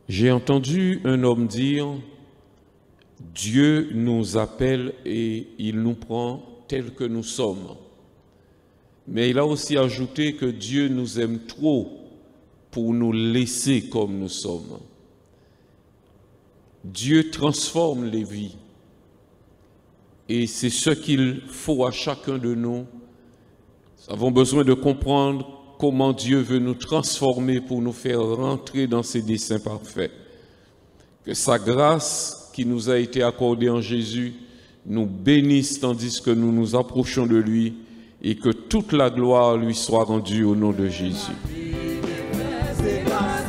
J'ai entendu un homme dire, Dieu nous appelle et il nous prend tels que nous sommes. Mais il a aussi ajouté que Dieu nous aime trop pour nous laisser comme nous sommes. Dieu transforme les vies. Et c'est ce qu'il faut à chacun de nous. Nous avons besoin de comprendre comment Dieu veut nous transformer pour nous faire rentrer dans ses desseins parfaits. Que sa grâce qui nous a été accordée en Jésus nous bénisse tandis que nous nous approchons de lui et que toute la gloire lui soit rendue au nom de Jésus. C'est grâce.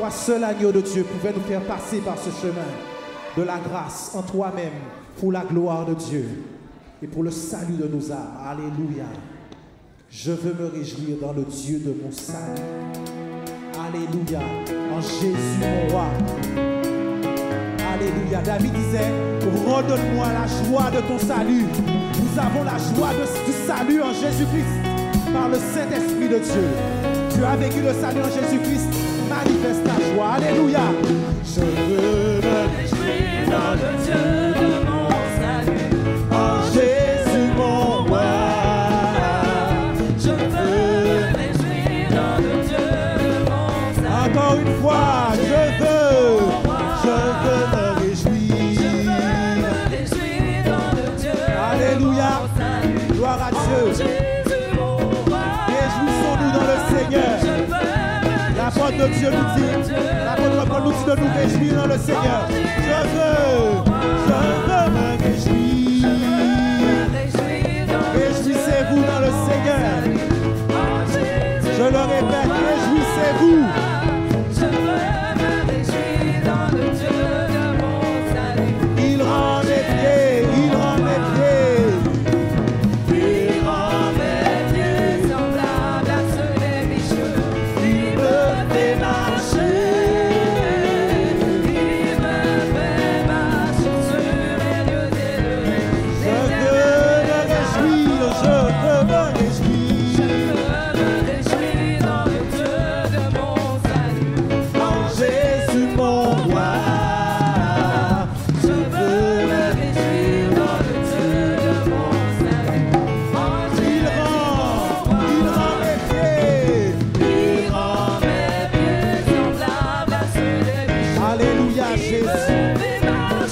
Toi seul, agneau de Dieu, pouvais nous faire passer par ce chemin de la grâce en toi-même pour la gloire de Dieu et pour le salut de nos âmes. Alléluia. Je veux me réjouir dans le Dieu de mon salut. Alléluia. En Jésus mon roi. Alléluia. David disait, redonne-moi la joie de ton salut. Nous avons la joie du salut en Jésus-Christ par le Saint-Esprit de Dieu. Tu as vécu le salut en Jésus-Christ. Manifeste ta joie. Alléluia. Je veux me réjouir dans le Dieu de mon salut. En Jésus mon roi. Je veux me réjouir dans le Dieu de mon salut. Encore une fois, je veux me réjouir. Je veux me réjouir dans le Dieu. Alléluia. Gloire à Dieu. Réjouissons-nous dans le Seigneur. L'apôtre de Dieu nous dit, l'apôtre Paul nous dit de nous réjouir dans le Seigneur. Je veux me réjouir. Réjouissez-vous dans le Seigneur. Je le répète, réjouissez-vous. Je veux me réjouir dans le Dieu de mon salut. Il rend mes pieds, il rend mes pieds. Il rend mes pieds semblables à ceux des bicheux. Il me fait marcher. Il me fait marcher sur les lieux élevés. Je veux me réjouir, je veux me réjouir. Je veux me réjouir dans le Dieu de mon salut. En Jésus mon roi. Je veux me réjouir dans le Dieu de mon salut. Il rend mes pieds. Il rend mes pieds semblables à ceux des bicheux. Alléluia Jésus.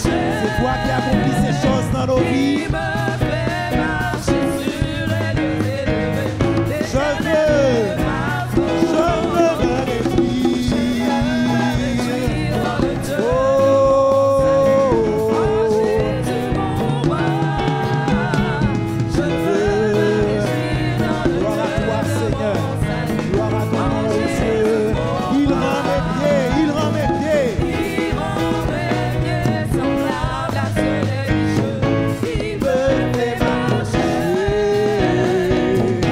C'est toi qui accomplis ces choses dans nos vies. Il me fait marcher sur les lieux élevés. Je veux me réjouir. Dans le Dieu. Je veux me réjouir dans le gloire à toi Seigneur. Gloire à ton nom Dieu. Il rend mes pieds, il rend mes pieds. Il rend mes pieds semblables à ceux des bicheux. Il me fait marcher.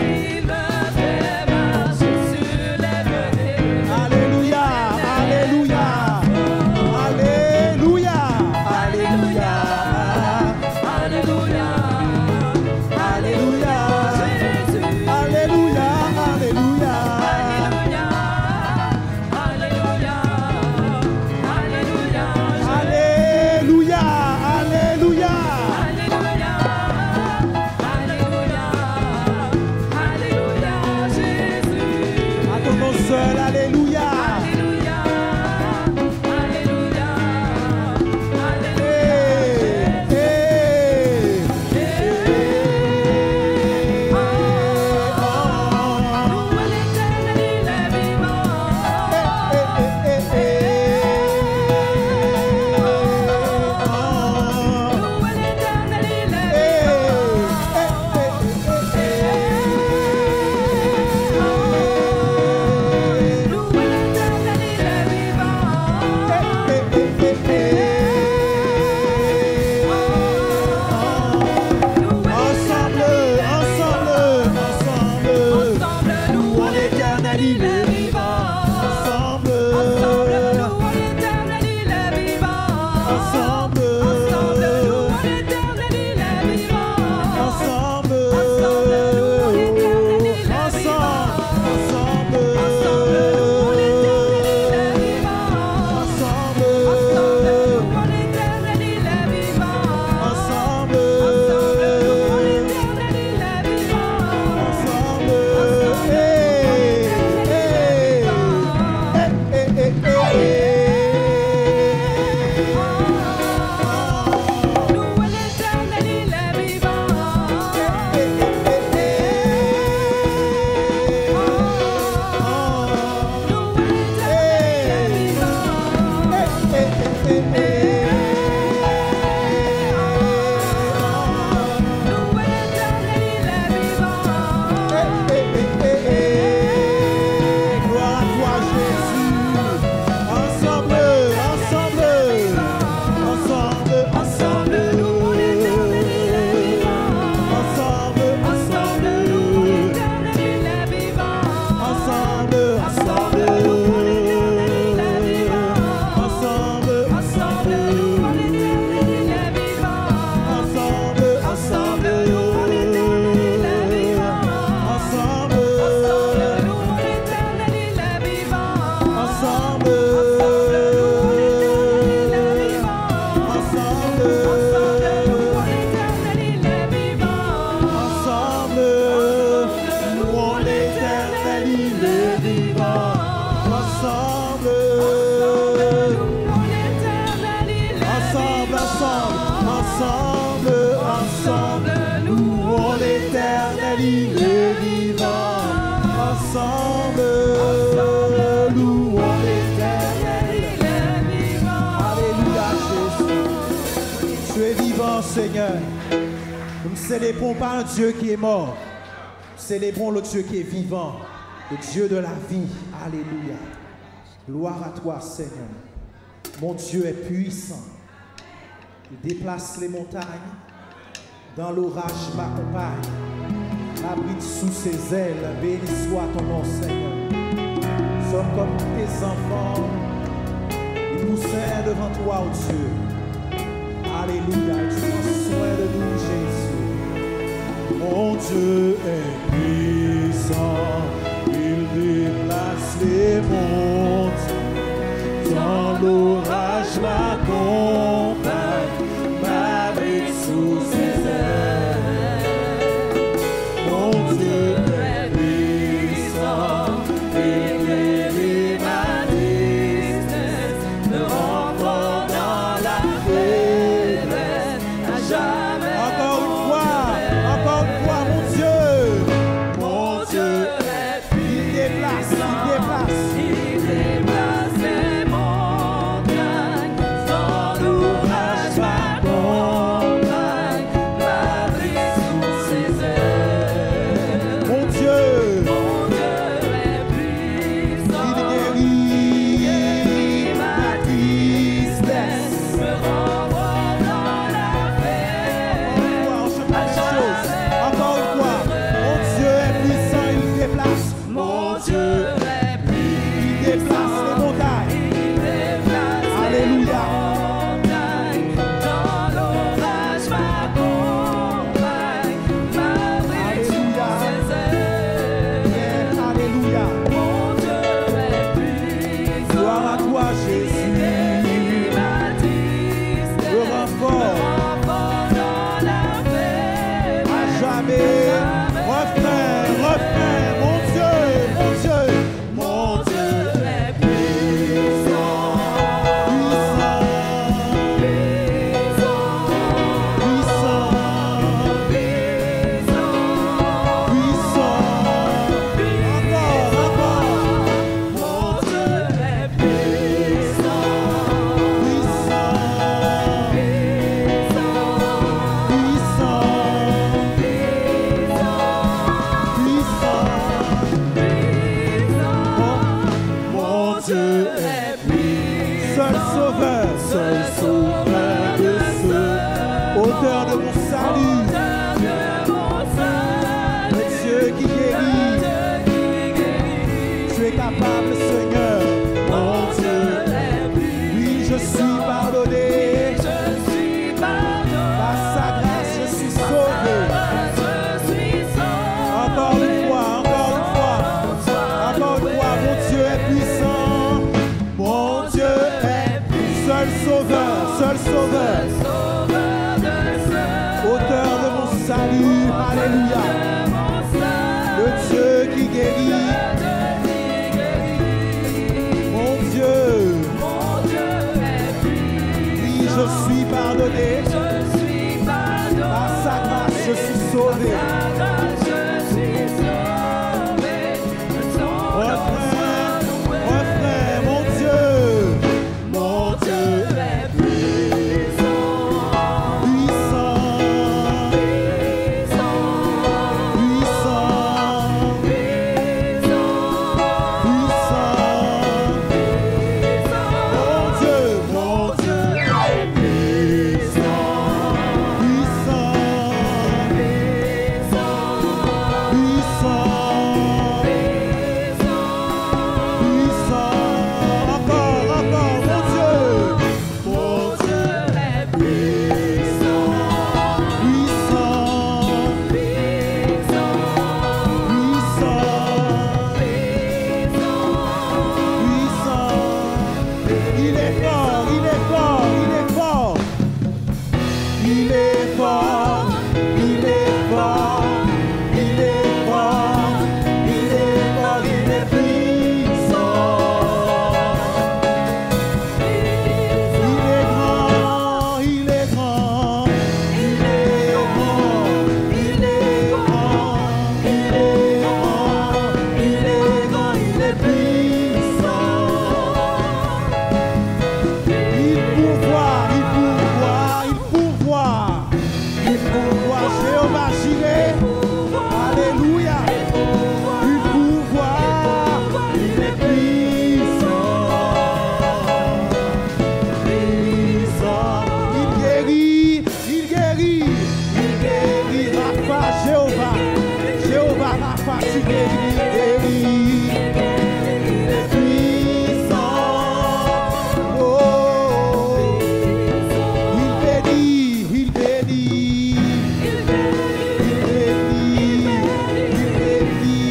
Il me fait marcher sur les lieux élevés. Alléluia, alléluia, alléluia, alléluia, alléluia, alléluia, Jésus, alléluia, alléluia, alléluia, alléluia, alléluia, alléluia, alléluia, Jésus. À ton nom seul, alléluia. Seigneur, nous ne célébrons pas un Dieu qui est mort, nous célébrons le Dieu qui est vivant, le Dieu de la vie. Alléluia. Gloire à toi, Seigneur. Mon Dieu est puissant. Il déplace les montagnes. Dans l'orage, m'accompagne. Abrite sous ses ailes. Béni soit ton nom, Seigneur. Nous sommes comme tes enfants. Nous poussons devant toi, oh Dieu. Alléluia, tu prends soin de nous, Jésus. Mon Dieu est puissant, il déplace les montagnes. Dans l'orage m'accompagne, m'abrite sous ses ailes. Mon Dieu est puissant, il guérit ma tristesse, me renforce dans la paix. Encore une fois, mon Dieu est puissant. Il déplace les montagnes, dans l'orage m'accompagne, m'abrite sous ses ailes. Mon Dieu est puissant. Il guérit ma tristesse, me renvoie dans la paix. Encore une fois, mon Dieu est puissant, il déplace. Mon Dieu est puissant, il déplace les montagnes. Alléluia. Dans l'orage m'accompagne, m'abrite sous ses ailes. Alléluia. Mon Dieu est puissant. Gloire à toi, Jésus. Le renfort dans la paix. À jamais. Refrain, mon Dieu est puissant, seul sauveur de ceux, auteur de mon salut, le Dieu qui guérit, tu es capable, Seigneur, mon Dieu, oui, je suis pardonné, par sa grâce, je suis sauvé. Encore une fois, mon Dieu est puissant, mon Dieu est seul sauveur, auteur de mon salut, alléluia, le Dieu qui guérit, mon Dieu oui, je suis pardonné, par sa grâce, je suis sauvé. Il est fort, il est fort, il est fort. Il est fort, il est fort, il est fort, il est fort, il est puissant. Il est grand, il est grand, il est grand, il est grand, il est grand, il est grand, il est puissant. Il pourvoit, il pourvoit, il pourvoit. Il pourvoit, Jéhovah Jireh. Alléluia. Il pourvoit, il est puissant. Puissant. Il guérit, il guérit. Il guérit, Rapha, Jéhovah. Jéhovah, Rapha, tu guéris, guéris. Il est puissant. Oh. Il bénit, il bénit. Il bénit, il bénit, il bénit.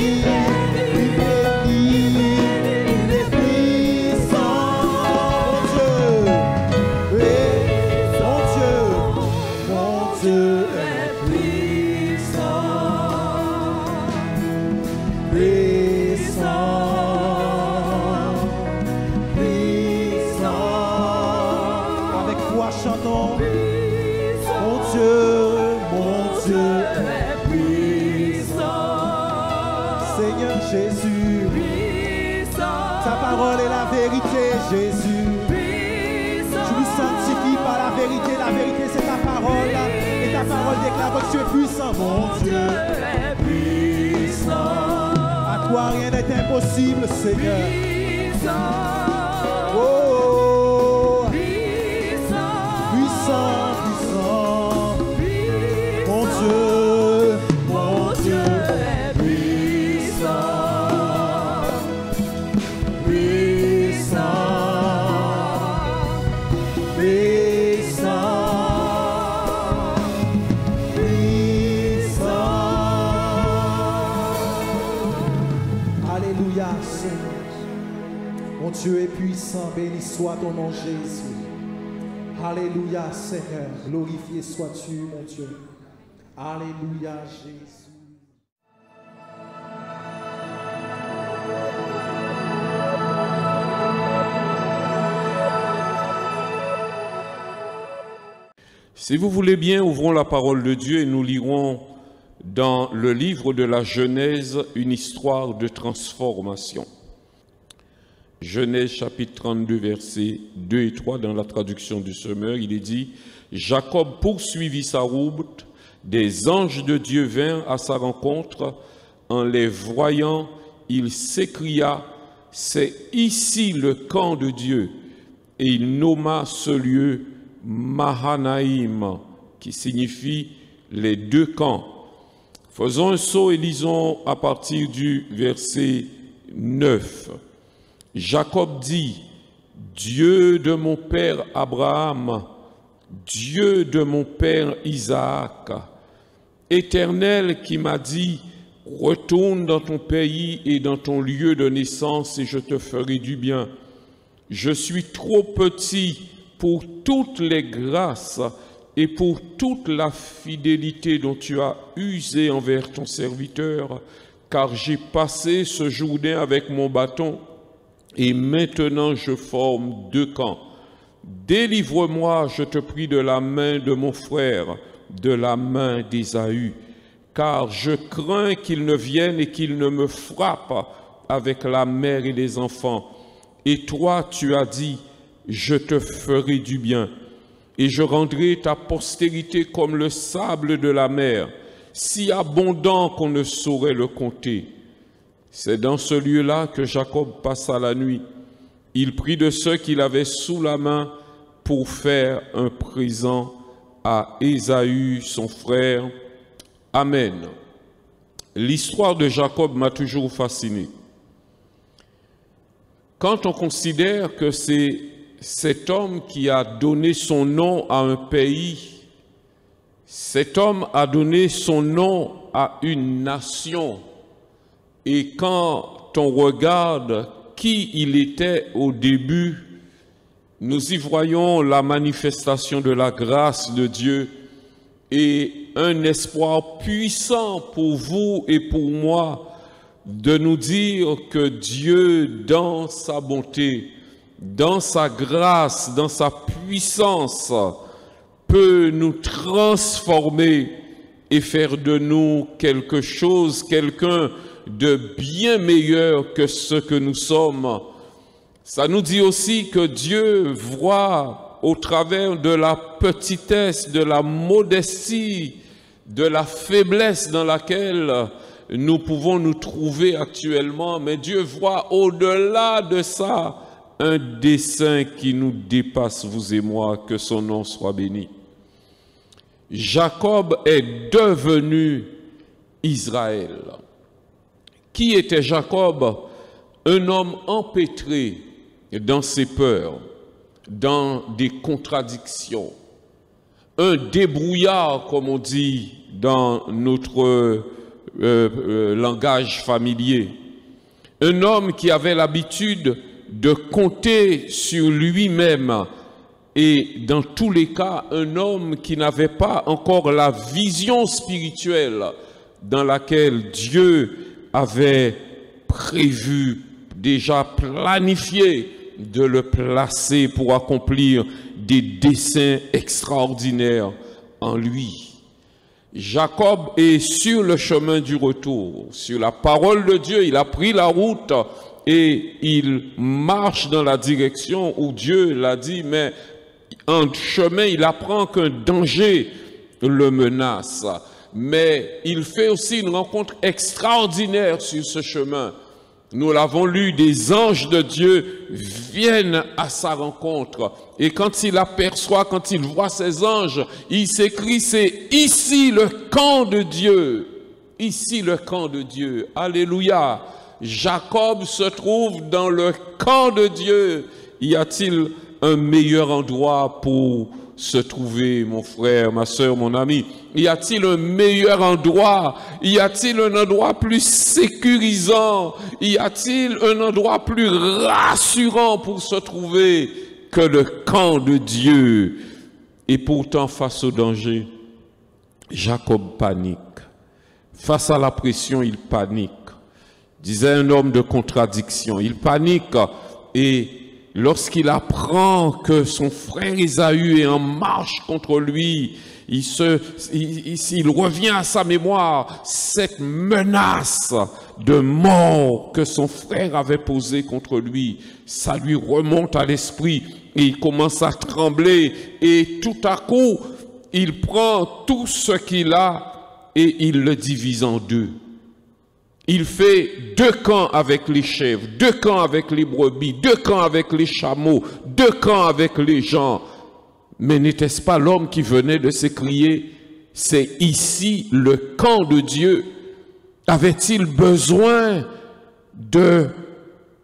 Il est puissant. Mon Dieu est puissant. Puissant, puissant. Avec foi chantons. Mon Dieu est puissant. Seigneur Jésus, ta parole est la vérité, Jésus. Tu nous sanctifies par la vérité c'est ta parole. Et ta parole déclare que tu es puissant, mon Dieu. À toi rien n'est impossible, Seigneur. Oh, puissant, puissant. Mon Dieu est puissant. Puissant, puissant, puissant. Alléluia, Seigneur. Mon Dieu est puissant, béni soit ton nom, Jésus. Alléluia, Seigneur. Glorifié sois-tu, mon Dieu. Alléluia, Jésus. Si vous voulez bien, ouvrons la parole de Dieu et nous lirons dans le livre de la Genèse une histoire de transformation. Genèse chapitre 32, versets 2 et 3 dans la traduction du Semeur, il est dit « Jacob poursuivit sa route, des anges de Dieu vinrent à sa rencontre. En les voyant, il s'écria « C'est ici le camp de Dieu » et il nomma ce lieu Mahanaïm, qui signifie les deux camps. Faisons un saut et lisons à partir du verset 9. Jacob dit, Dieu de mon père Abraham, Dieu de mon père Isaac, Éternel qui m'a dit, retourne dans ton pays et dans ton lieu de naissance et je te ferai du bien. Je suis trop petit pour toutes les grâces et pour toute la fidélité dont tu as usé envers ton serviteur, car j'ai passé ce Jourdain avec mon bâton, et maintenant je forme deux camps. Délivre-moi, je te prie, de la main de mon frère, de la main d'Ésaü, car je crains qu'il ne vienne et qu'il ne me frappe avec la mère et les enfants. Et toi, tu as dit, je te ferai du bien, et je rendrai ta postérité comme le sable de la mer, si abondant qu'on ne saurait le compter. C'est dans ce lieu-là que Jacob passa la nuit. Il prit de ce qu'il avait sous la main pour faire un présent à Ésaü, son frère. Amen. L'histoire de Jacob m'a toujours fasciné. Quand on considère que c'est cet homme qui a donné son nom à un pays, cet homme a donné son nom à une nation, et quand on regarde qui il était au début, Nous y voyons la manifestation de la grâce de Dieu et un espoir puissant pour vous et pour moi de nous dire que Dieu, dans sa bonté, dans sa grâce, dans sa puissance, peut nous transformer et faire de nous quelque chose, quelqu'un de bien meilleur que ce que nous sommes. Ça nous dit aussi que Dieu voit au travers de la petitesse, de la modestie, de la faiblesse dans laquelle nous pouvons nous trouver actuellement, mais Dieu voit au-delà de ça un dessein qui nous dépasse, vous et moi, que son nom soit béni. Jacob est devenu Israël. Qui était Jacob? Un homme empêtré dans ses peurs, dans des contradictions, un débrouillard, comme on dit dans notre langage familier, un homme qui avait l'habitude de compter sur lui-même et dans tous les cas, un homme qui n'avait pas encore la vision spirituelle dans laquelle Dieu avait prévu, déjà planifié de le placer pour accomplir des desseins extraordinaires en lui. Jacob est sur le chemin du retour, sur la parole de Dieu. Il a pris la route et il marche dans la direction où Dieu l'a dit, mais en chemin, il apprend qu'un danger le menace. Mais il fait aussi une rencontre extraordinaire sur ce chemin. Nous l'avons lu, des anges de Dieu viennent à sa rencontre. Et quand il aperçoit, quand il voit ces anges, il s'écrie, c'est ici le camp de Dieu. Ici le camp de Dieu. Alléluia. Jacob se trouve dans le camp de Dieu. Y a-t-il un meilleur endroit pour se trouver, mon frère, ma soeur, mon ami? Y a-t-il un meilleur endroit? Y a-t-il un endroit plus sécurisant? Y a-t-il un endroit plus rassurant pour se trouver que le camp de Dieu? Et pourtant, face au danger, Jacob panique. Face à la pression, il panique. Disait un homme de contradiction. Il panique et lorsqu'il apprend que son frère Ésaü est en marche contre lui, il revient à sa mémoire cette menace de mort que son frère avait posée contre lui. Ça lui remonte à l'esprit et il commence à trembler et tout à coup, il prend tout ce qu'il a et il le divise en deux. Il fait deux camps avec les chèvres, deux camps avec les brebis, deux camps avec les chameaux, deux camps avec les gens. Mais n'était-ce pas l'homme qui venait de s'écrier, c'est ici le camp de Dieu? Avait-il besoin de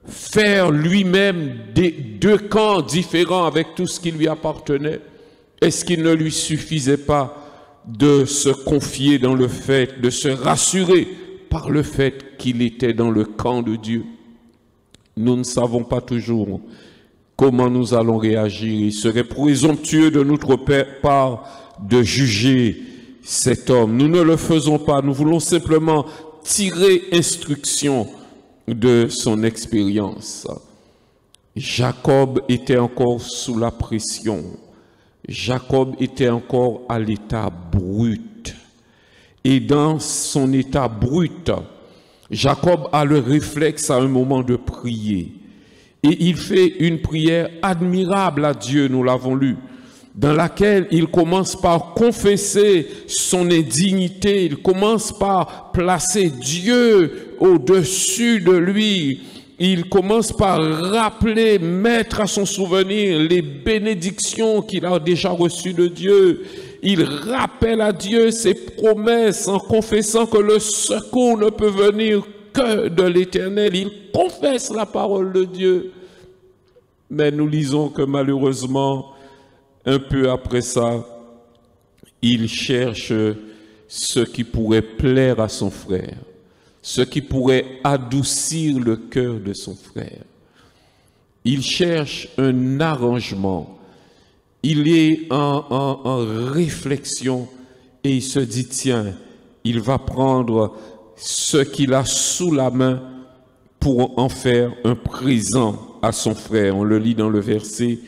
faire lui-même deux camps différents avec tout ce qui lui appartenait? Est-ce qu'il ne lui suffisait pas de se confier dans le fait, de se rassurer par le fait qu'il était dans le camp de Dieu? Nous ne savons pas toujours comment nous allons réagir. Il serait présomptueux de notre part de juger cet homme. Nous ne le faisons pas. Nous voulons simplement tirer instruction de son expérience. Jacob était encore sous la pression. Jacob était encore à l'état brut. Et dans son état brut, Jacob a le réflexe à un moment de prier. Et il fait une prière admirable à Dieu, nous l'avons lu, dans laquelle il commence par confesser son indignité, il commence par placer Dieu au-dessus de lui, il commence par rappeler, mettre à son souvenir les bénédictions qu'il a déjà reçues de Dieu. Il rappelle à Dieu ses promesses en confessant que le secours ne peut venir que de l'Éternel. Il confesse la parole de Dieu. Mais nous lisons que malheureusement, un peu après ça, il cherche ce qui pourrait plaire à son frère, ce qui pourrait adoucir le cœur de son frère. Il cherche un arrangement. Il est en réflexion et il se dit, tiens, il va prendre ce qu'il a sous la main pour en faire un présent à son frère. On le lit dans le verset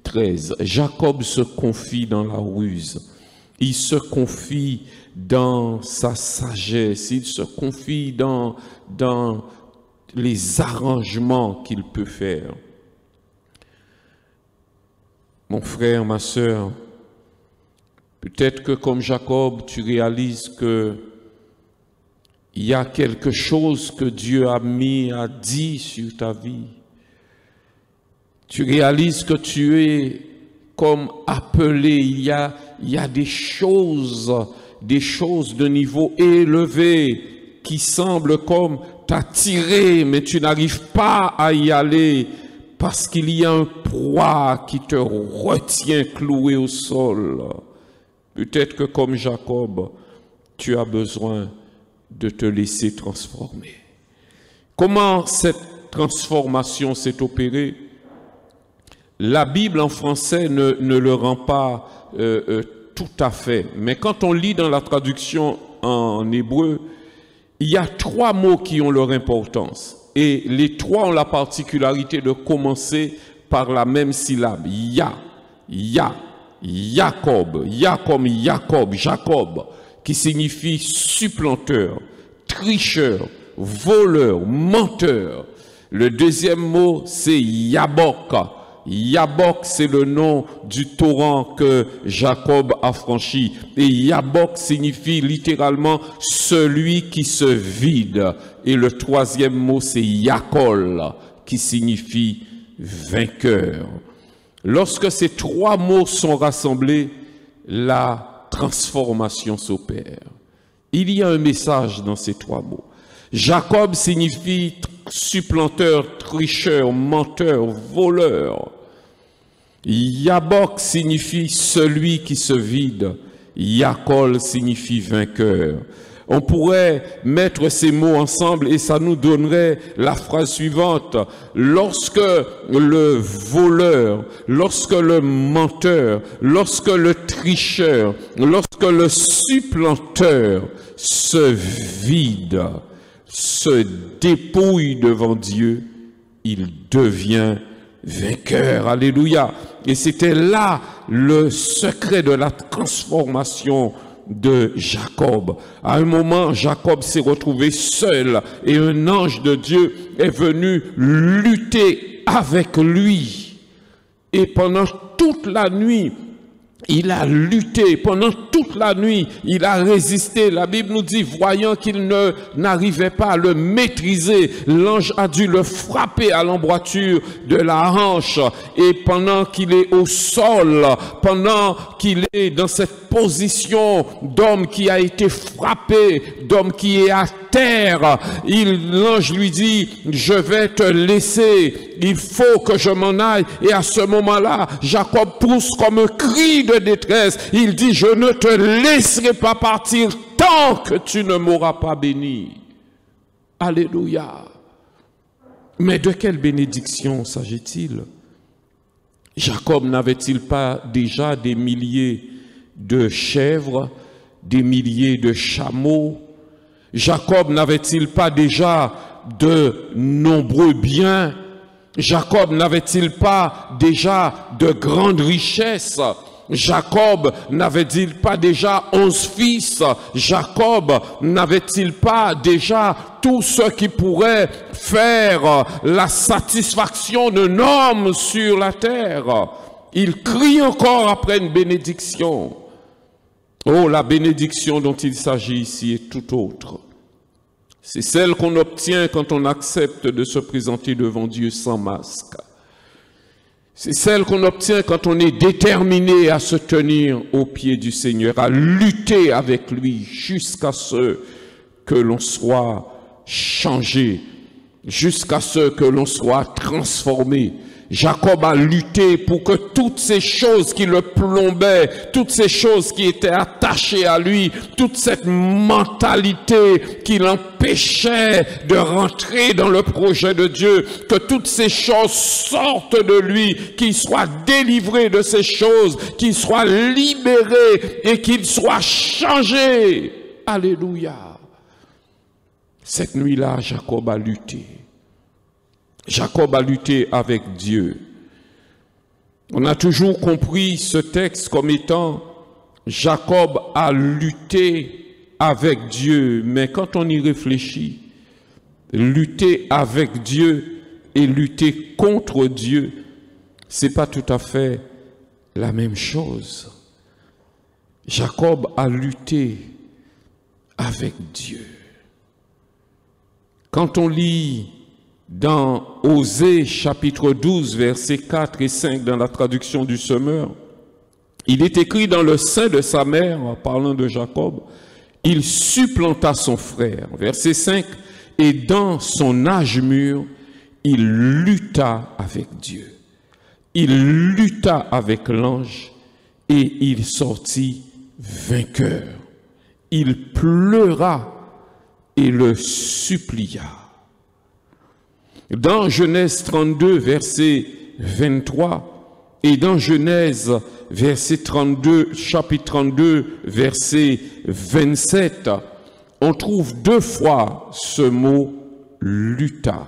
13. Jacob se confie dans la ruse. Il se confie dans sa sagesse. Il se confie dans les arrangements qu'il peut faire. Mon frère, ma sœur, peut-être que comme Jacob, tu réalises que il y a quelque chose que Dieu a dit sur ta vie. Tu réalises que tu es comme appelé. Il y a des choses de niveau élevé qui semblent comme t'attirer, mais tu n'arrives pas à y aller parce qu'il y a un poids qui te retient cloué au sol. Peut-être que comme Jacob, tu as besoin de te laisser transformer. Comment cette transformation s'est opérée? La Bible en français ne le rend pas tout à fait. Mais quand on lit dans la traduction en hébreu, il y a 3 mots qui ont leur importance. Et les 3 ont la particularité de commencer par la même syllabe. Jacob, Jacob, qui signifie supplanteur, tricheur, voleur, menteur. Le deuxième mot, c'est Yabok. Yabok, c'est le nom du torrent que Jacob a franchi. Et Yabok signifie littéralement celui qui se vide. Et le troisième mot, c'est Yakol, qui signifie vainqueur. Lorsque ces 3 mots sont rassemblés, la transformation s'opère. Il y a un message dans ces 3 mots. Jacob signifie supplanteur, tricheur, menteur, voleur. Yabok signifie celui qui se vide. Yakol signifie vainqueur. On pourrait mettre ces mots ensemble et ça nous donnerait la phrase suivante. Lorsque le voleur, lorsque le menteur, lorsque le tricheur, lorsque le supplanteur se vide, se dépouille devant Dieu, il devient vainqueur. Alléluia. Et c'était là le secret de la transformation de Jacob. À un moment, Jacob s'est retrouvé seul et un ange de Dieu est venu lutter avec lui. Et pendant toute la nuit, il a lutté. Pendant toute la nuit, il a résisté. La Bible nous dit, voyant qu'il n'arrivait pas à le maîtriser, l'ange a dû le frapper à l'emboîture de la hanche. Et pendant qu'il est au sol, pendant qu'il est dans cette position d'homme qui a été frappé, d'homme qui est à terre, l'ange lui dit, je vais te laisser, il faut que je m'en aille. Et à ce moment-là, Jacob pousse comme un cri de détresse. Il dit, je ne te laisserai pas partir tant que tu ne m'auras pas béni. Alléluia. Mais de quelle bénédiction s'agit-il? Jacob n'avait-il pas déjà des milliers de chèvres, des milliers de chameaux? Jacob n'avait-il pas déjà de nombreux biens? Jacob n'avait-il pas déjà de grandes richesses? Jacob n'avait-il pas déjà 11 fils? Jacob n'avait-il pas déjà tout ce qui pourrait faire la satisfaction d'un homme sur la terre? Il crie encore après une bénédiction. Oh, la bénédiction dont il s'agit ici est tout autre. C'est celle qu'on obtient quand on accepte de se présenter devant Dieu sans masque. C'est celle qu'on obtient quand on est déterminé à se tenir aux pieds du Seigneur, à lutter avec lui jusqu'à ce que l'on soit changé, jusqu'à ce que l'on soit transformé, Jacob a lutté pour que toutes ces choses qui le plombaient, toutes ces choses qui étaient attachées à lui, toute cette mentalité qui l'empêchait de rentrer dans le projet de Dieu, que toutes ces choses sortent de lui, qu'il soit délivré de ces choses, qu'il soit libéré et qu'il soit changé. Alléluia. Cette nuit-là, Jacob a lutté. Jacob a lutté avec Dieu. On a toujours compris ce texte comme étant Jacob a lutté avec Dieu, mais quand on y réfléchit, lutter avec Dieu et lutter contre Dieu, c'est pas tout à fait la même chose. Jacob a lutté avec Dieu. Quand on lit dans Osée chapitre 12, versets 4 et 5 dans la traduction du Semeur, il est écrit dans le sein de sa mère, en parlant de Jacob, il supplanta son frère. Verset 5, et dans son âge mûr, il lutta avec Dieu. Il lutta avec l'ange et il sortit vainqueur. Il pleura et le supplia. Dans Genèse 32, verset 23, et dans Genèse, chapitre 32, verset 27, on trouve deux fois ce mot « lutta ».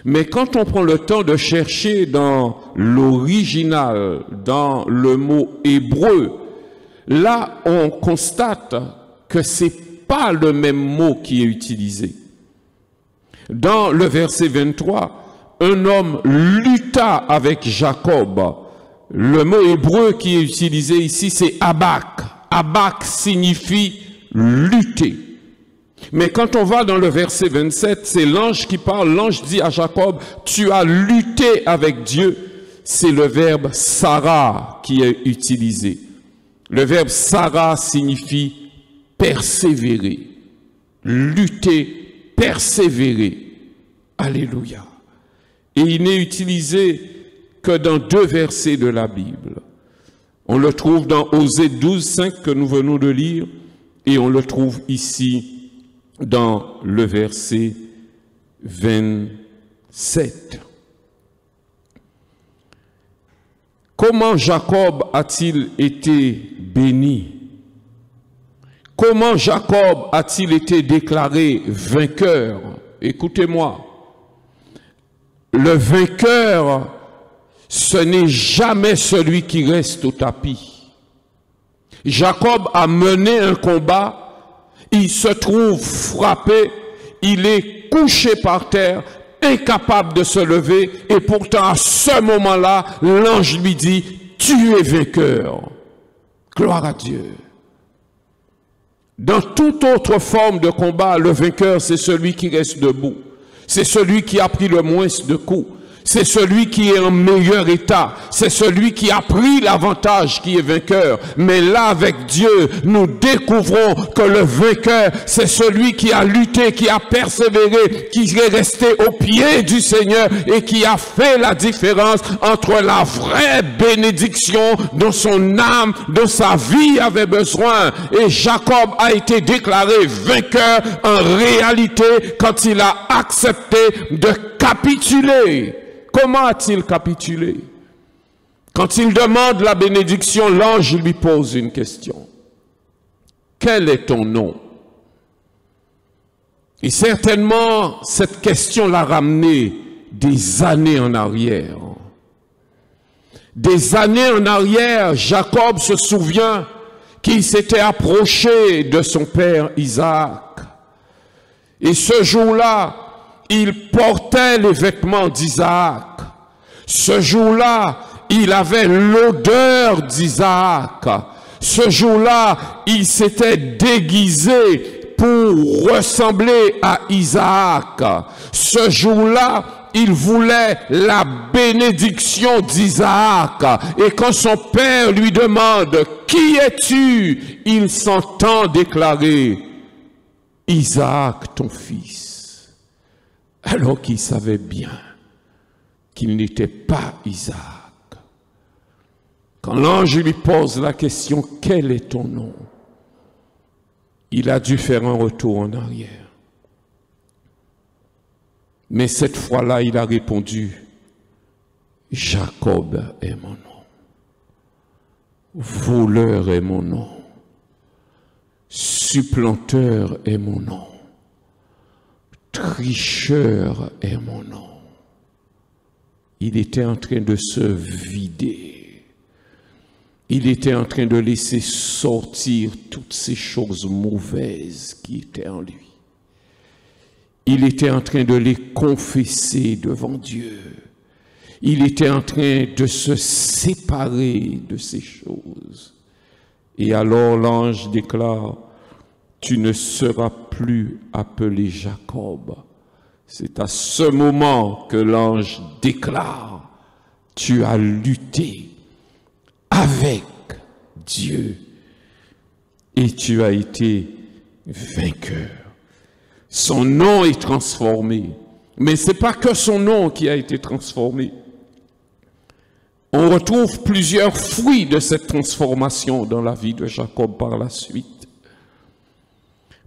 Mais quand on prend le temps de chercher dans l'original, dans le mot hébreu, là on constate que c'est pas le même mot qui est utilisé. Dans le verset 23, un homme lutta avec Jacob. Le mot hébreu qui est utilisé ici, c'est abak. Abak signifie lutter. Mais quand on va dans le verset 27, c'est l'ange qui parle. L'ange dit à Jacob, tu as lutté avec Dieu. C'est le verbe Sarah qui est utilisé. Le verbe Sarah signifie persévérer. Lutter, persévérer. Alléluia. Et il n'est utilisé que dans deux versets de la Bible. On le trouve dans Osée 12, 5 que nous venons de lire, et on le trouve ici dans le verset 27. Comment Jacob a-t-il été béni? Comment Jacob a-t-il été déclaré vainqueur? Écoutez-moi. Le vainqueur, ce n'est jamais celui qui reste au tapis. Jacob a mené un combat, il se trouve frappé, il est couché par terre, incapable de se lever, et pourtant à ce moment-là, l'ange lui dit, tu es vainqueur. Gloire à Dieu. Dans toute autre forme de combat, le vainqueur, c'est celui qui reste debout. C'est celui qui a pris le moins de coups. C'est celui qui est en meilleur état. C'est celui qui a pris l'avantage qui est vainqueur. Mais là, avec Dieu, nous découvrons que le vainqueur, c'est celui qui a lutté, qui a persévéré, qui est resté au pied du Seigneur et qui a fait la différence entre la vraie bénédiction dont son âme, dont sa vie avait besoin. Et Jacob a été déclaré vainqueur en réalité quand il a accepté de capituler. Comment a-t-il capitulé? Quand il demande la bénédiction, l'ange lui pose une question. Quel est ton nom? Et certainement, cette question l'a ramené des années en arrière. Des années en arrière, Jacob se souvient qu'il s'était approché de son père Isaac. Et ce jour-là, il portait les vêtements d'Isaac. Ce jour-là, il avait l'odeur d'Isaac. Ce jour-là, il s'était déguisé pour ressembler à Isaac. Ce jour-là, il voulait la bénédiction d'Isaac. Et quand son père lui demande « Qui es-tu ?» il s'entend déclarer « Isaac, ton fils ». Alors qu'il savait bien qu'il n'était pas Isaac. Quand l'ange lui pose la question « Quel est ton nom ?», il a dû faire un retour en arrière. Mais cette fois-là, il a répondu « Jacob est mon nom. Voleur est mon nom. Supplanteur est mon nom. Tricheur est mon nom. » Il était en train de se vider. Il était en train de laisser sortir toutes ces choses mauvaises qui étaient en lui. Il était en train de les confesser devant Dieu. Il était en train de se séparer de ces choses. Et alors l'ange déclare, « Tu ne seras plus appelé Jacob. » C'est à ce moment que l'ange déclare, « Tu as lutté avec Dieu et tu as été vainqueur. » Son nom est transformé. Mais ce n'est pas que son nom qui a été transformé. On retrouve plusieurs fruits de cette transformation dans la vie de Jacob par la suite.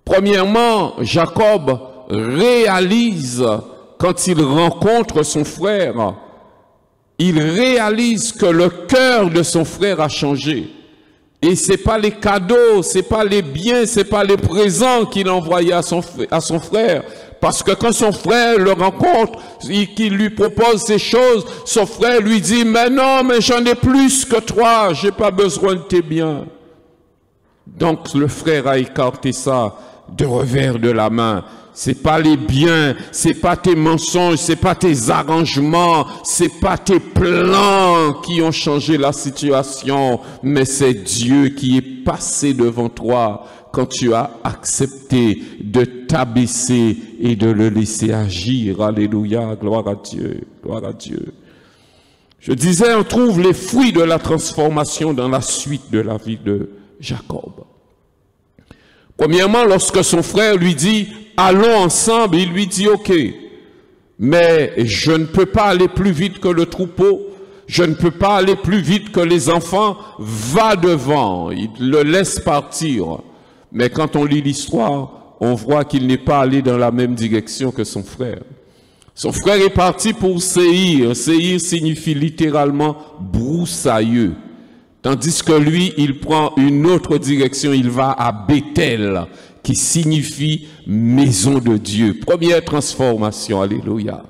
Premièrement, Jacob réalise, quand il rencontre son frère, il réalise que le cœur de son frère a changé. Et ce n'est pas les cadeaux, ce n'est pas les biens, ce n'est pas les présents qu'il envoyait à son frère. Parce que quand son frère le rencontre, qu'il lui propose ces choses, son frère lui dit, « Mais non, mais j'en ai plus que toi, je n'ai pas besoin de tes biens. » Donc le frère a écarté ça de revers de la main. C'est pas les biens, c'est pas tes mensonges, c'est pas tes arrangements, c'est pas tes plans qui ont changé la situation, mais c'est Dieu qui est passé devant toi quand tu as accepté de t'abaisser et de le laisser agir. Alléluia, gloire à Dieu, gloire à Dieu. Je disais, on trouve les fruits de la transformation dans la suite de la vie de Jacob. Premièrement, lorsque son frère lui dit, allons ensemble, il lui dit, ok, mais je ne peux pas aller plus vite que le troupeau, je ne peux pas aller plus vite que les enfants, va devant, il le laisse partir. Mais quand on lit l'histoire, on voit qu'il n'est pas allé dans la même direction que son frère. Son frère est parti pour Séhir. Séhir signifie littéralement broussailleux. Tandis que lui, il prend une autre direction, il va à Bethel, qui signifie maison de Dieu. Première transformation, alléluia.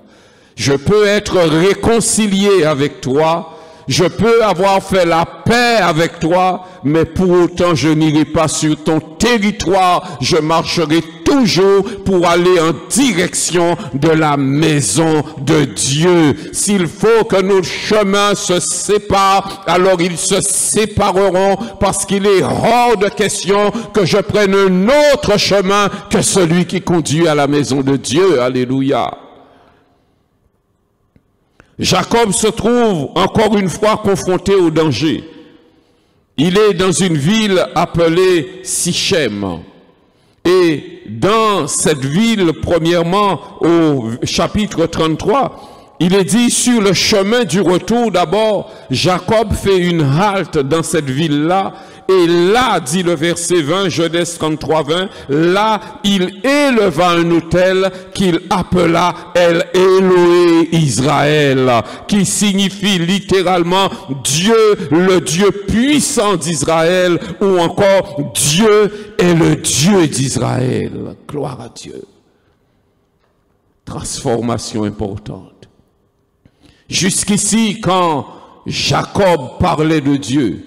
Je peux être réconcilié avec toi, je peux avoir fait la paix avec toi, mais pour autant je n'irai pas sur ton territoire, je marcherai toujours pour aller en direction de la maison de Dieu. S'il faut que nos chemins se séparent, alors ils se sépareront, parce qu'il est hors de question que je prenne un autre chemin que celui qui conduit à la maison de Dieu. Alléluia. Jacob se trouve encore une fois confronté au danger. Il est dans une ville appelée Sichem. Et dans cette ville, premièrement, au chapitre 33, il est dit sur le chemin du retour, d'abord, Jacob fait une halte dans cette ville-là. Et là, dit le verset 20, Genèse 33, 20, là, il éleva un autel qu'il appela El Eloé Israël, qui signifie littéralement Dieu, le Dieu puissant d'Israël, ou encore Dieu est le Dieu d'Israël. Gloire à Dieu. Transformation importante. Jusqu'ici, quand Jacob parlait de Dieu,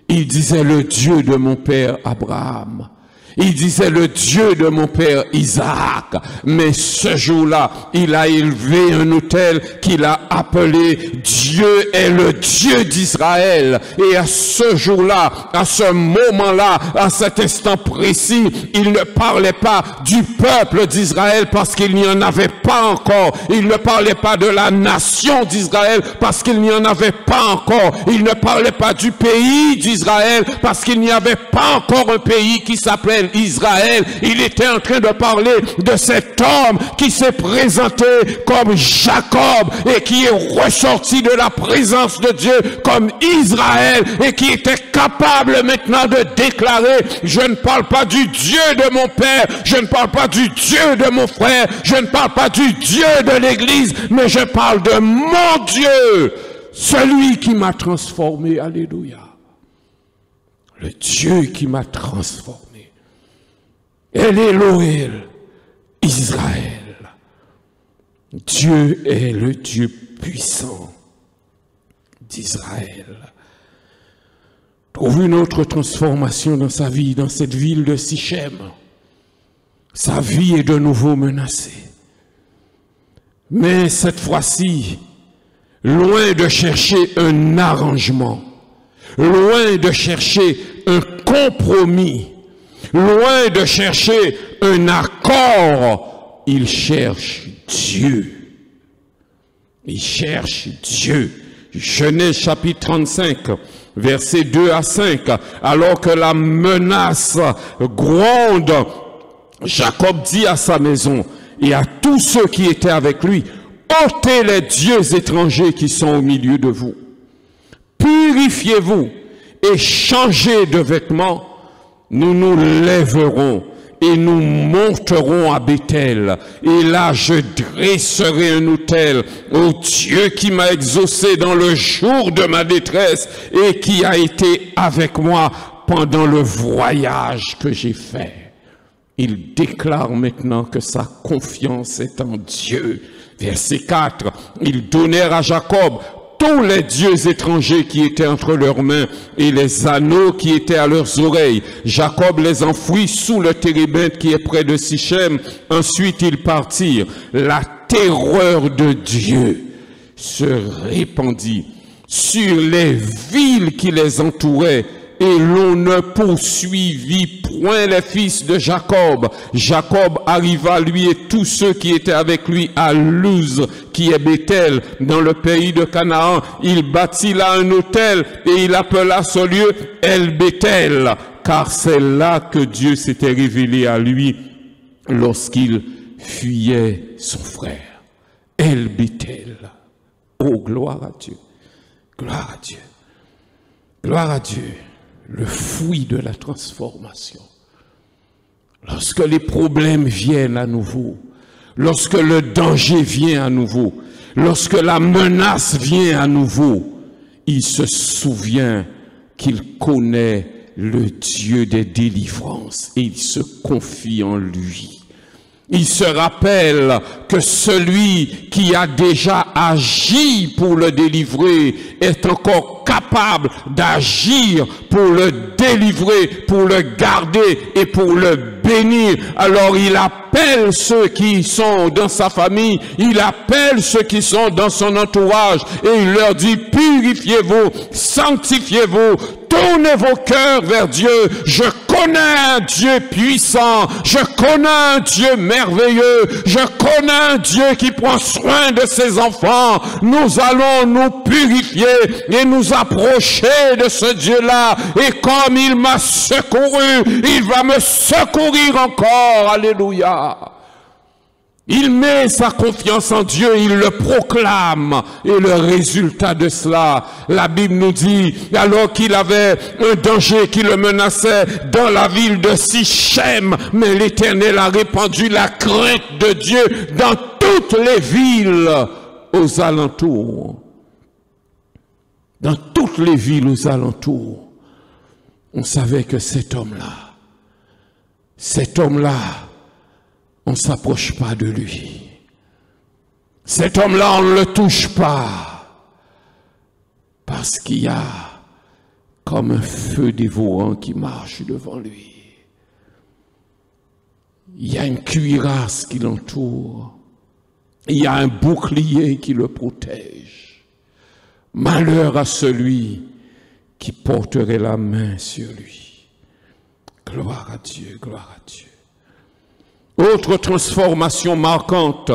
il disait le Dieu de mon père Abraham. Il disait le Dieu de mon père Isaac. Mais ce jour-là, il a élevé un autel qu'il a appelé Dieu est le Dieu d'Israël. Et à ce jour-là, à ce moment-là, à cet instant précis, il ne parlait pas du peuple d'Israël parce qu'il n'y en avait pas encore. Il ne parlait pas de la nation d'Israël parce qu'il n'y en avait pas encore. Il ne parlait pas du pays d'Israël parce qu'il n'y avait pas encore un pays qui s'appelait Israël, Israël. Il était en train de parler de cet homme qui s'est présenté comme Jacob et qui est ressorti de la présence de Dieu comme Israël et qui était capable maintenant de déclarer: je ne parle pas du Dieu de mon père, je ne parle pas du Dieu de mon frère, je ne parle pas du Dieu de l'Église, mais je parle de mon Dieu, celui qui m'a transformé. Alléluia. Le Dieu qui m'a transformé. El Elohel, Israël. Dieu est le Dieu puissant d'Israël. Trouve une autre transformation dans sa vie, dans cette ville de Sichem. Sa vie est de nouveau menacée. Mais cette fois-ci, loin de chercher un arrangement, loin de chercher un compromis, loin de chercher un accord, il cherche Dieu. Il cherche Dieu. Genèse chapitre 35, versets 2 à 5. Alors que la menace gronde, Jacob dit à sa maison et à tous ceux qui étaient avec lui: ôtez les dieux étrangers qui sont au milieu de vous. Purifiez-vous et changez de vêtements. Nous nous lèverons et nous monterons à Béthel. Et là, je dresserai un autel au Dieu qui m'a exaucé dans le jour de ma détresse et qui a été avec moi pendant le voyage que j'ai fait. Il déclare maintenant que sa confiance est en Dieu. Verset 4, ils donnèrent à Jacob tous les dieux étrangers qui étaient entre leurs mains et les anneaux qui étaient à leurs oreilles. Jacob les enfouit sous le térébinthe qui est près de Sichem. Ensuite, ils partirent. La terreur de Dieu se répandit sur les villes qui les entouraient, et l'on ne poursuivit point les fils de Jacob. Jacob arriva, lui et tous ceux qui étaient avec lui, à Luz, qui est Béthel, dans le pays de Canaan. Il bâtit là un autel et il appela ce lieu El Béthel, car c'est là que Dieu s'était révélé à lui lorsqu'il fuyait son frère. El Béthel. Oh, gloire à Dieu. Gloire à Dieu. Gloire à Dieu. Le fruit de la transformation. Lorsque les problèmes viennent à nouveau, lorsque le danger vient à nouveau, lorsque la menace vient à nouveau, il se souvient qu'il connaît le Dieu des délivrances et il se confie en lui. Il se rappelle que celui qui a déjà agi pour le délivrer est encore capable d'agir pour le délivrer, pour le garder et pour le bénir. Alors il appelle ceux qui sont dans sa famille, il appelle ceux qui sont dans son entourage et il leur dit: purifiez-vous, sanctifiez-vous, tournez vos cœurs vers Dieu. Je connais un Dieu puissant, je connais un Dieu merveilleux, je connais un Dieu qui prend soin de ses enfants. Nous allons nous purifier et nous approcher de ce Dieu-là, et comme il m'a secouru, il va me secourir encore. Alléluia. Il met sa confiance en Dieu, il le proclame, et le résultat de cela, la Bible nous dit, alors qu'il avait un danger qui le menaçait dans la ville de Sichem, mais l'Éternel a répandu la crainte de Dieu dans toutes les villes aux alentours. Dans toutes les villes aux alentours, on savait que cet homme-là, on ne s'approche pas de lui. Cet homme-là, on ne le touche pas. Parce qu'il y a comme un feu dévorant qui marche devant lui. Il y a une cuirasse qui l'entoure. Il y a un bouclier qui le protège. Malheur à celui qui porterait la main sur lui. Gloire à Dieu, gloire à Dieu. Autre transformation marquante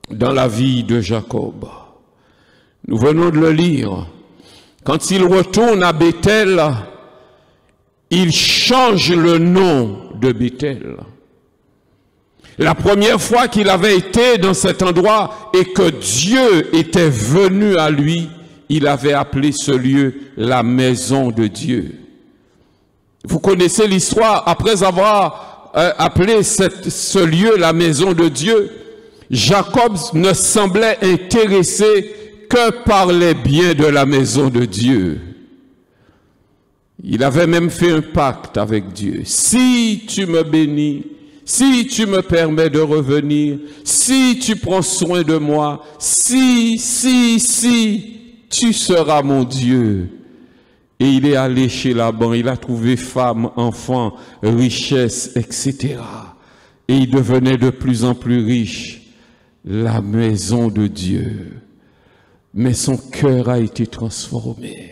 dans la vie de Jacob. Nous venons de le lire. Quand il retourne à Béthel, il change le nom de Béthel. La première fois qu'il avait été dans cet endroit et que Dieu était venu à lui, il avait appelé ce lieu la maison de Dieu. Vous connaissez l'histoire, après avoir appelé ce lieu la maison de Dieu, Jacob ne semblait intéressé que par les biens de la maison de Dieu. Il avait même fait un pacte avec Dieu. Si tu me bénis, si tu me permets de revenir, si tu prends soin de moi, si, tu seras mon Dieu. Et il est allé chez Laban, il a trouvé femme, enfant, richesse, etc. Et il devenait de plus en plus riche, la maison de Dieu. Mais son cœur a été transformé.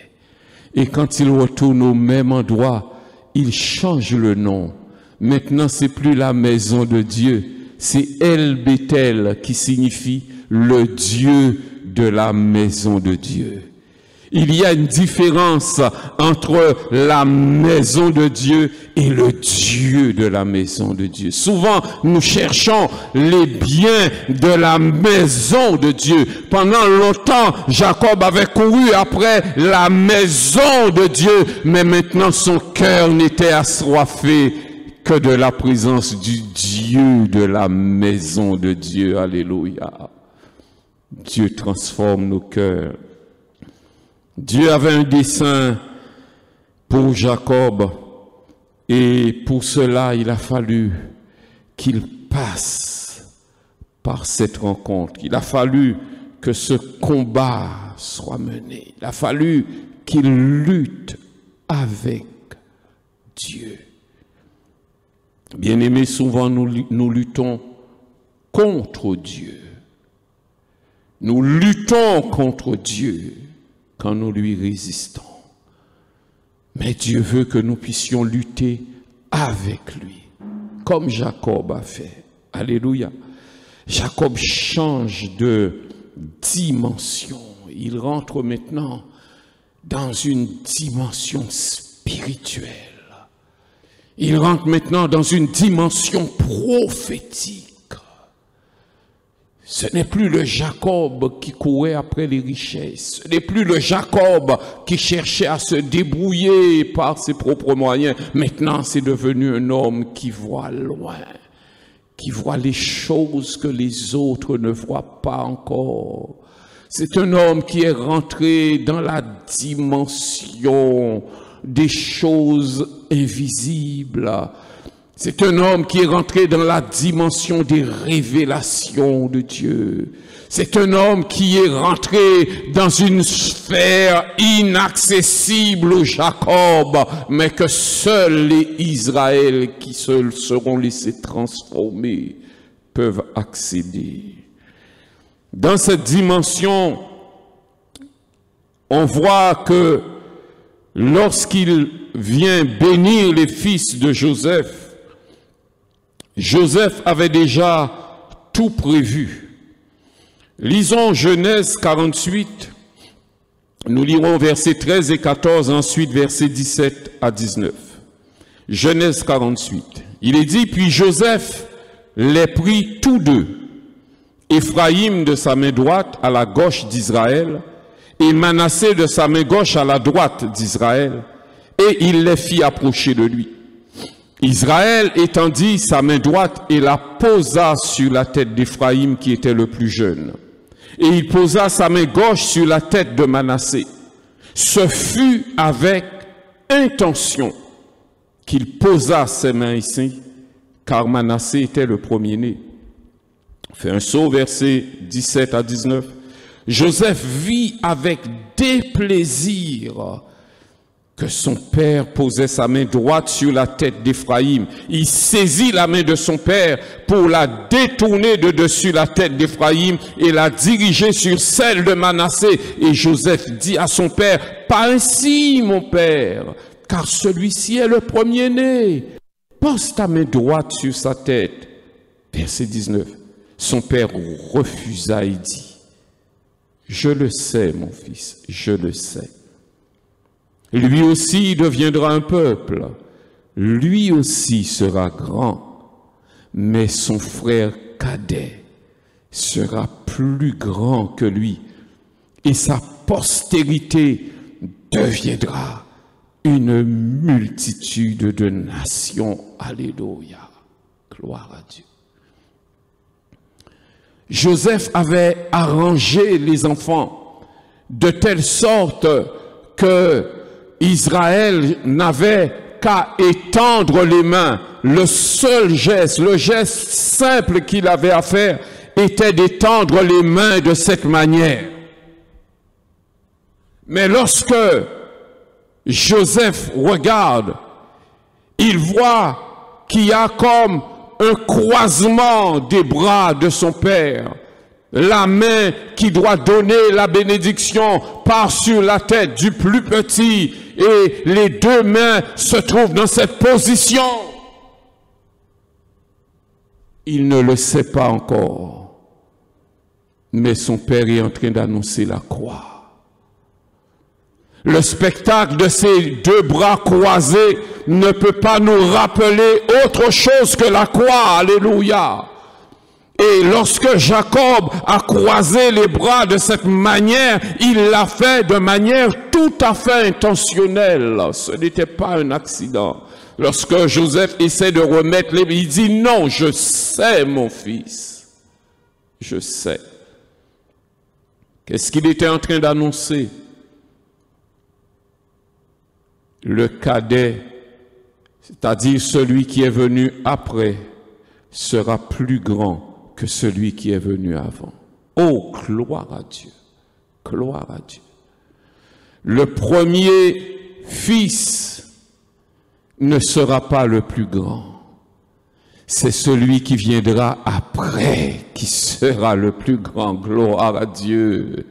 Et quand il retourne au même endroit, il change le nom. Maintenant, c'est plus la maison de Dieu, c'est El Béthel qui signifie le Dieu de la maison de Dieu. Il y a une différence entre la maison de Dieu et le Dieu de la maison de Dieu. Souvent, nous cherchons les biens de la maison de Dieu. Pendant longtemps, Jacob avait couru après la maison de Dieu, mais maintenant son cœur n'était assoiffé que de la présence du Dieu de la maison de Dieu. Alléluia. Dieu transforme nos cœurs. Dieu avait un dessein pour Jacob et pour cela il a fallu qu'il passe par cette rencontre. Il a fallu que ce combat soit mené. Il a fallu qu'il lutte avec Dieu. Bien-aimés, souvent nous luttons contre Dieu. Nous luttons contre Dieu quand nous lui résistons. Mais Dieu veut que nous puissions lutter avec lui, comme Jacob a fait. Alléluia. Jacob change de dimension. Il rentre maintenant dans une dimension spirituelle. Il rentre maintenant dans une dimension prophétique. Ce n'est plus le Jacob qui courait après les richesses. Ce n'est plus le Jacob qui cherchait à se débrouiller par ses propres moyens. Maintenant, c'est devenu un homme qui voit loin, qui voit les choses que les autres ne voient pas encore. C'est un homme qui est rentré dans la dimension des choses invisibles. C'est un homme qui est rentré dans la dimension des révélations de Dieu. C'est un homme qui est rentré dans une sphère inaccessible au Jacob, mais que seuls les Israël qui seuls seront laissés transformer peuvent accéder. Dans cette dimension, on voit que lorsqu'il vient bénir les fils de Joseph, Joseph avait déjà tout prévu. Lisons Genèse 48, nous lirons versets 13 et 14, ensuite versets 17 à 19. Genèse 48, il est dit, puis Joseph les prit tous deux, Éphraïm de sa main droite à la gauche d'Israël, et Manassé de sa main gauche à la droite d'Israël, et il les fit approcher de lui. Israël étendit sa main droite et la posa sur la tête d'Éphraïm qui était le plus jeune. Et il posa sa main gauche sur la tête de Manassé. Ce fut avec intention qu'il posa ses mains ici, car Manassé était le premier-né. Fait un saut, versets 17 à 19. Joseph vit avec déplaisir que son père posait sa main droite sur la tête d'Éphraïm. Il saisit la main de son père pour la détourner de dessus la tête d'Éphraïm et la diriger sur celle de Manassé. Et Joseph dit à son père, « Pas ainsi, mon père, car celui-ci est le premier-né. Pose ta main droite sur sa tête. » Verset 19. Son père refusa et dit, « Je le sais, mon fils, je le sais. Lui aussi deviendra un peuple, lui aussi sera grand, mais son frère cadet sera plus grand que lui, et sa postérité deviendra une multitude de nations. Alléluia. Gloire à Dieu. Joseph avait arrangé les enfants de telle sorte que Israël n'avait qu'à étendre les mains. Le seul geste, le geste simple qu'il avait à faire était d'étendre les mains de cette manière. Mais lorsque Joseph regarde, il voit qu'il y a comme un croisement des bras de son père. La main qui doit donner la bénédiction part sur la tête du plus petit et les deux mains se trouvent dans cette position. Il ne le sait pas encore, mais son père est en train d'annoncer la croix. Le spectacle de ces deux bras croisés ne peut pas nous rappeler autre chose que la croix. Alléluia. Et lorsque Jacob a croisé les bras de cette manière, il l'a fait de manière tout à fait intentionnelle. Ce n'était pas un accident. Lorsque Joseph essaie de remettre les... il dit non, je sais mon fils. Je sais. Qu'est-ce qu'il était en train d'annoncer? Le cadet, c'est-à-dire celui qui est venu après, sera plus grand que celui qui est venu avant. Oh, gloire à Dieu! Gloire à Dieu! Le premier fils ne sera pas le plus grand. C'est celui qui viendra après qui sera le plus grand. Gloire à Dieu!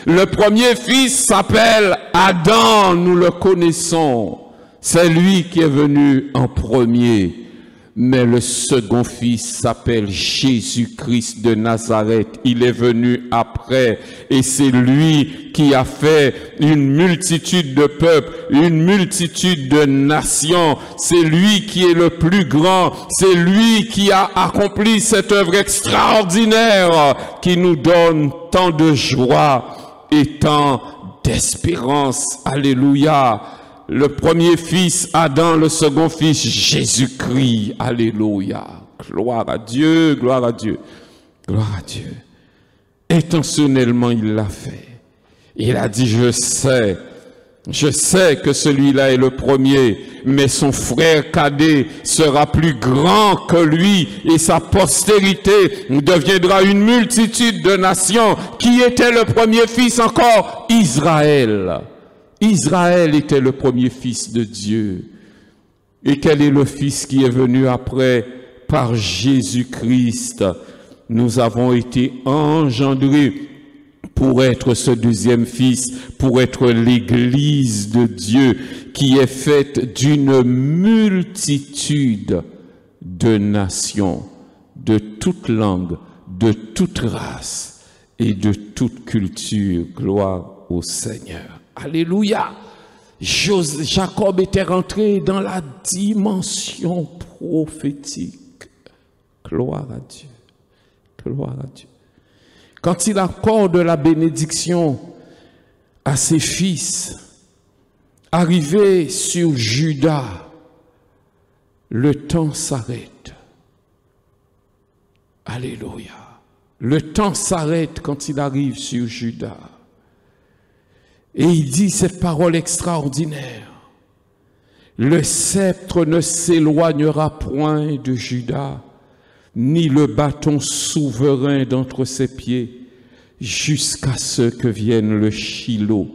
Le premier fils s'appelle Adam, nous le connaissons. C'est lui qui est venu en premier. Mais le second fils s'appelle Jésus-Christ de Nazareth. Il est venu après. Et c'est lui qui a fait une multitude de peuples, une multitude de nations. C'est lui qui est le plus grand. C'est lui qui a accompli cette œuvre extraordinaire qui nous donne tant de joie et tant d'espérance. Alléluia. Le premier fils Adam, le second fils Jésus-Christ. Alléluia. Gloire à Dieu, gloire à Dieu, gloire à Dieu. Intentionnellement, il l'a fait. Il a dit, je sais que celui-là est le premier, mais son frère cadet sera plus grand que lui et sa postérité deviendra une multitude de nations. Qui était le premier fils encore? Israël. Israël était le premier fils de Dieu. Et quel est le fils qui est venu après? Par Jésus-Christ. Nous avons été engendrés pour être ce deuxième fils, pour être l'Église de Dieu qui est faite d'une multitude de nations, de toute langue, de toute race et de toute culture. Gloire au Seigneur. Alléluia. Jacob était rentré dans la dimension prophétique. Gloire à Dieu. Gloire à Dieu. Quand il accorde la bénédiction à ses fils, arrivé sur Juda, le temps s'arrête. Alléluia. Le temps s'arrête quand il arrive sur Juda. Et il dit cette parole extraordinaire. Le sceptre ne s'éloignera point de Juda, ni le bâton souverain d'entre ses pieds, jusqu'à ce que vienne le Shiloh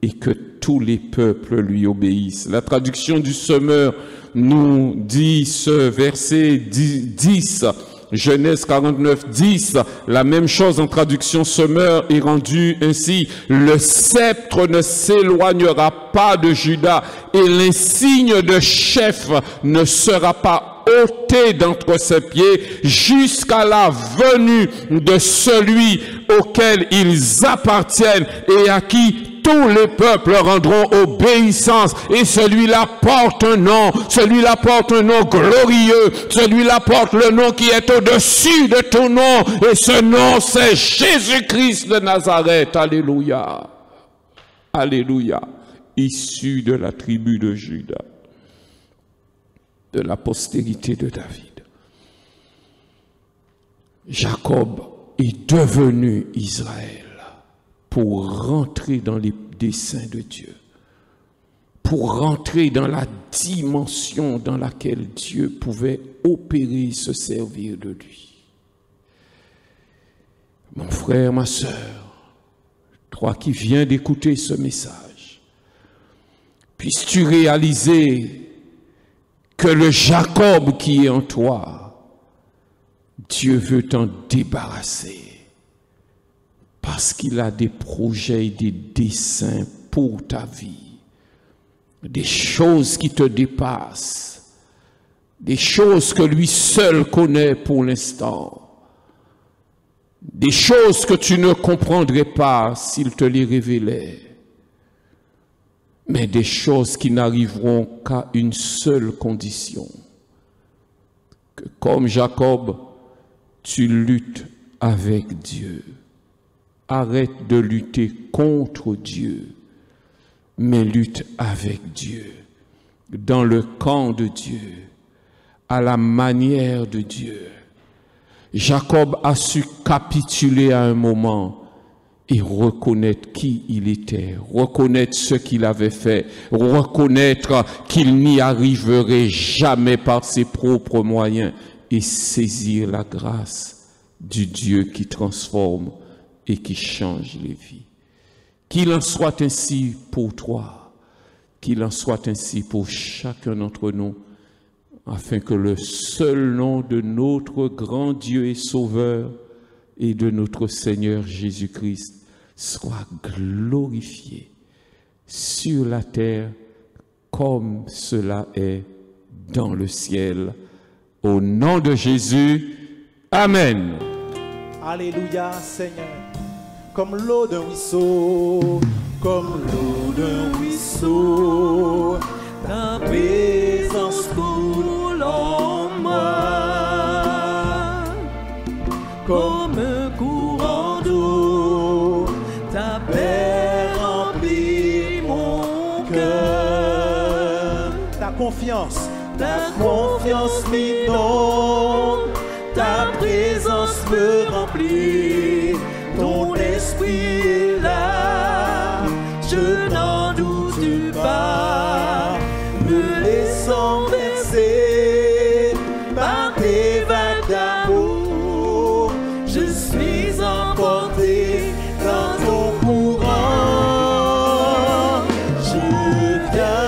et que tous les peuples lui obéissent. La traduction du semeur nous dit ce verset 10, Genèse 49, 10, la même chose en traduction semeur est rendue ainsi. Le sceptre ne s'éloignera pas de Juda et l'insigne de chef ne sera pas ôté d'entre ses pieds jusqu'à la venue de celui auquel ils appartiennent et à qui tous les peuples rendront obéissance, et celui-là porte un nom, celui-là porte un nom glorieux, celui-là porte le nom qui est au-dessus de tout nom, et ce nom c'est Jésus-Christ de Nazareth. Alléluia. Alléluia. Issu de la tribu de Juda, de la postérité de David. Jacob est devenu Israël pour rentrer dans les desseins de Dieu, pour rentrer dans la dimension dans laquelle Dieu pouvait opérer, se servir de lui. Mon frère, ma sœur, toi qui viens d'écouter ce message, puisses-tu réaliser que le Jacob qui est en toi, Dieu veut t'en débarrasser parce qu'il a des projets et des desseins pour ta vie, des choses qui te dépassent, des choses que lui seul connaît pour l'instant, des choses que tu ne comprendrais pas s'il te les révélait, mais des choses qui n'arriveront qu'à une seule condition, que comme Jacob, tu luttes avec Dieu. Arrête de lutter contre Dieu, mais lutte avec Dieu, dans le camp de Dieu, à la manière de Dieu. Jacob a su capituler à un moment et reconnaître qui il était, reconnaître ce qu'il avait fait, reconnaître qu'il n'y arriverait jamais par ses propres moyens, et saisir la grâce du Dieu qui transforme et qui change les vies. Qu'il en soit ainsi pour toi, qu'il en soit ainsi pour chacun d'entre nous, afin que le seul nom de notre grand Dieu et Sauveur et de notre Seigneur Jésus-Christ soit glorifié sur la terre comme cela est dans le ciel. Au nom de Jésus, Amen. Alléluia, Seigneur. Comme l'eau d'un ruisseau, comme l'eau d'un ruisseau, ta présence coule en moi. Comme un courant d'eau, ta paix remplit mon cœur. Ta confiance m'inonde, ta présence me remplit, ton esprit est là, je n'en doute pas, me laissant bercer par tes vagues d'amour, je suis emporté dans ton courant, je viens.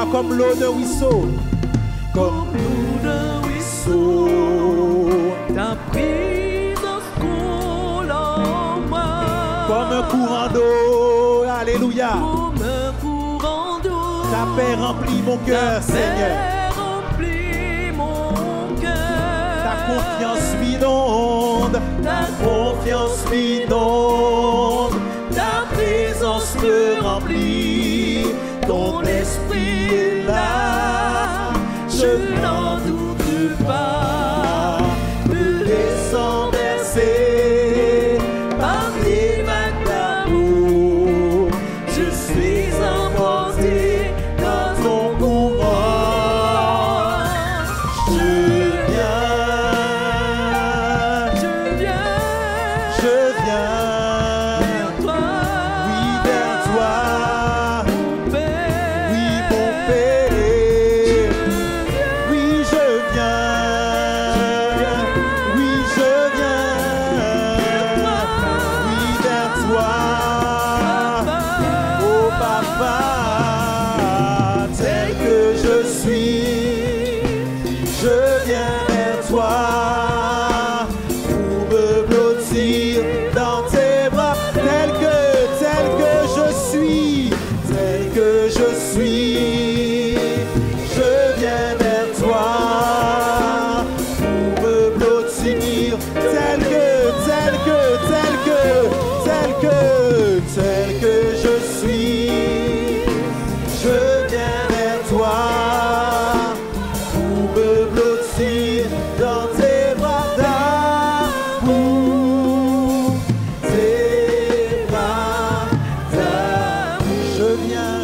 Comme l'eau d'un ruisseau, comme l'eau d'un ruisseau, ta présence coule en moi. Comme un courant d'eau, alléluia. Comme un courant d'eau, ta paix remplit mon cœur, Seigneur. Remplit mon cœur. Ta confiance m'inonde, ta confiance m'inonde, ta présence me remplit, ton esprit est là, je toi, pour me blottir dans tes bras, tel que je suis, tel que je suis, je viens vers toi, pour me blottir, tel que je suis, je viens vers toi, pour me blottir dans tes bras d'amour, tes bras d'amour. Je viens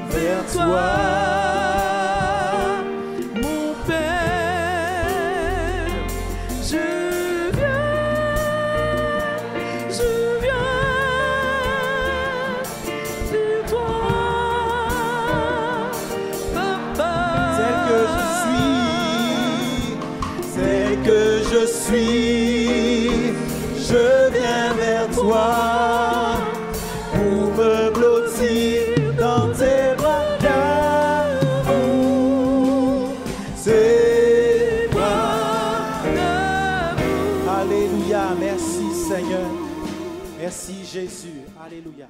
vers toi. Je suis, je viens vers toi, pour me blottir dans tes bras d'amour, tes bras d'amour. Alléluia, merci Seigneur, merci Jésus, alléluia.